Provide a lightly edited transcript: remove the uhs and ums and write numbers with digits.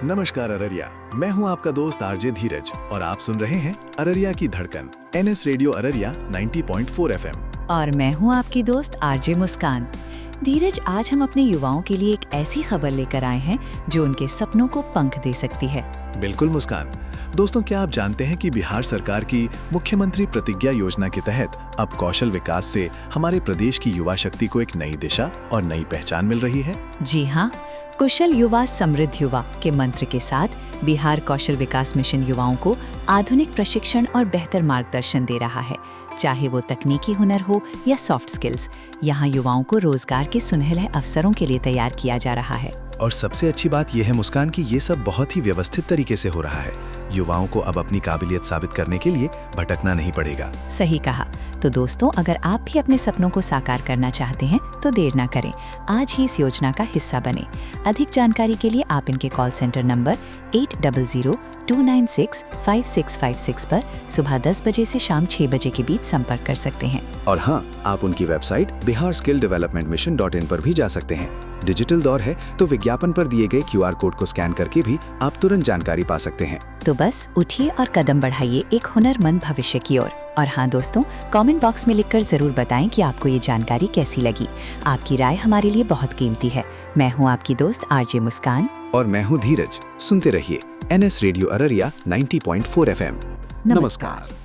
नमस्कार अररिया, मैं हूं आपका दोस्त आरजे धीरज और आप सुन रहे हैं अररिया की धड़कन एनएस रेडियो अररिया 90.4 एफएम। और मैं हूं आपकी दोस्त आरजे मुस्कान। धीरज, आज हम अपने युवाओं के लिए एक ऐसी खबर लेकर आए हैं जो उनके सपनों को पंख दे सकती है। बिल्कुल मुस्कान। दोस्तों, क्या आप जानते हैं कि बिहार सरकार की मुख्यमंत्री प्रतिज्ञा योजना के तहत अब कौशल विकास से हमारे प्रदेश की युवा शक्ति को एक नई दिशा और नई पहचान मिल रही है। जी हाँ, कुशल युवा समृद्ध युवा के मंत्र के साथ बिहार कौशल विकास मिशन युवाओं को आधुनिक प्रशिक्षण और बेहतर मार्गदर्शन दे रहा है, चाहे वो तकनीकी हुनर हो या सॉफ्ट स्किल्स। यहाँ युवाओं को रोजगार के सुनहरे अवसरों के लिए तैयार किया जा रहा है। और सबसे अच्छी बात यह है मुस्कान कि ये सब बहुत ही व्यवस्थित तरीके से हो रहा है। युवाओं को अब अपनी काबिलियत साबित करने के लिए भटकना नहीं पड़ेगा। सही कहा। तो दोस्तों, अगर आप भी अपने सपनों को साकार करना चाहते हैं तो देर ना करें, आज ही इस योजना का हिस्सा बने। अधिक जानकारी के लिए आप इनके कॉल सेंटर नंबर 8002965656 पर सुबह 10 बजे से शाम 6 बजे के बीच संपर्क कर सकते हैं। और हाँ, आप उनकी वेबसाइट biharskilldevelopmentmission.in पर भी जा सकते हैं। डिजिटल दौर है तो विज्ञापन पर दिए गए QR कोड को स्कैन करके भी आप तुरंत जानकारी पा सकते हैं। तो बस उठिए और कदम बढ़ाइए एक हुनरमंद भविष्य की ओर। और हाँ दोस्तों, कमेंट बॉक्स में लिखकर जरूर बताएं कि आपको ये जानकारी कैसी लगी। आपकी राय हमारे लिए बहुत कीमती है। मैं हूँ आपकी दोस्त आरजे मुस्कान और मैं हूँ धीरज। सुनते रहिए NS रेडियो अररिया 90.4 FM। नमस्कार।